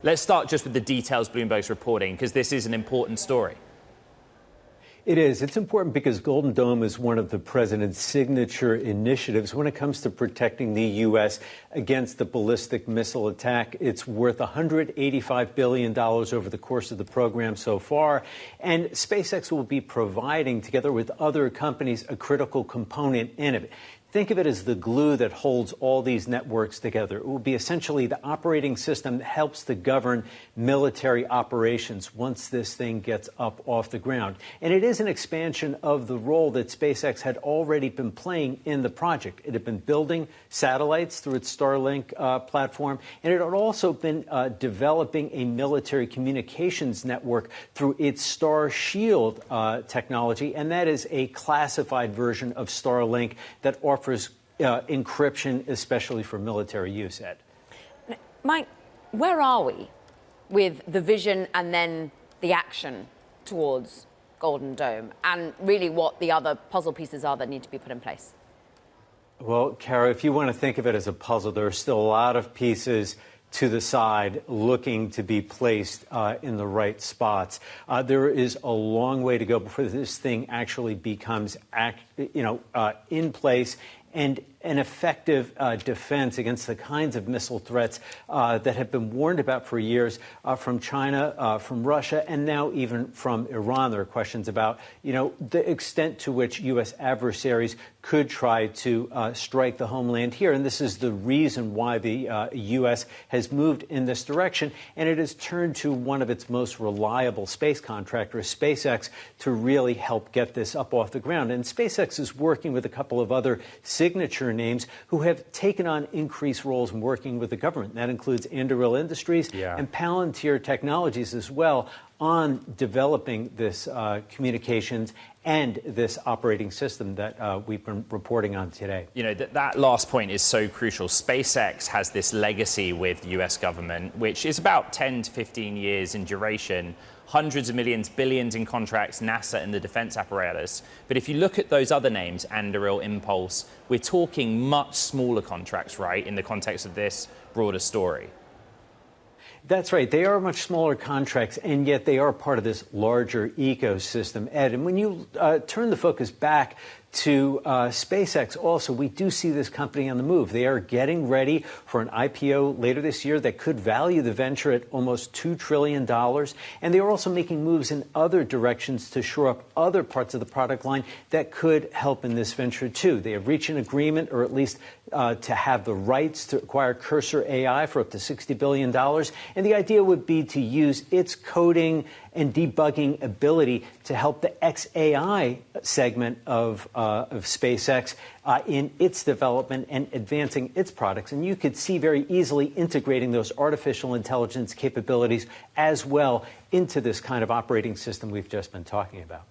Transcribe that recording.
Let's start just with the details Bloomberg's reporting, because this is an important story. It is. It's important because Golden Dome is one of the president's signature initiatives when it comes to protecting the U.S. against the ballistic missile attack. It's worth $185 billion over the course of the program so far. And SpaceX will be providing, together with other companies, a critical component in it. Think of it as the glue that holds all these networks together. It will be essentially the operating system that helps to govern military operations once this thing gets up off the ground. And it is an expansion of the role that SpaceX had already been playing in the project. It had been building satellites through its Starlink platform, and it had also been developing a military communications network through its Starshield technology, and that is a classified version of Starlink that offers encryption, especially for military use, Ed. Mike, where are we with the vision and then the action towards Golden Dome, and really what the other puzzle pieces are that need to be put in place? Well, Kara, if you want to think of it as a puzzle, there are still a lot of pieces to the side looking to be placed in the right spots. There is a long way to go before this thing actually becomes in place and an effective defense against the kinds of missile threats that have been warned about for years from China, from Russia, and now even from Iran. There are questions about, the extent to which U.S. adversaries could try to strike the homeland here. And this is the reason why the U.S. has moved in this direction. And it has turned to one of its most reliable space contractors, SpaceX, to really help get this up off the ground. And SpaceX is working with a couple of other signature names who have taken on increased roles in working with the government. That includes Anduril Industries and Palantir Technologies as well on developing this communications and this operating system that we've been reporting on today. That last point is so crucial. SpaceX has this legacy with the U.S. government, which is about 10 to 15 years in duration, hundreds of millions, billions in contracts, NASA and the defense apparatus. But if you look at those other names, Anduril, Impulse, we're talking much smaller contracts, right, in the context of this broader story. That's right. They are much smaller contracts, and yet they are part of this larger ecosystem, Ed. And when you turn the focus back to SpaceX also, we do see this company on the move. They are getting ready for an IPO later this year that could value the venture at almost $2 trillion. And they are also making moves in other directions to shore up other parts of the product line that could help in this venture, too. They have reached an agreement, or at least to have the rights to acquire Cursor AI for up to $60 billion. And the idea would be to use its coding and debugging ability to help the XAI segment of SpaceX in its development and advancing its products. And you could see very easily integrating those artificial intelligence capabilities as well into this kind of operating system we've just been talking about.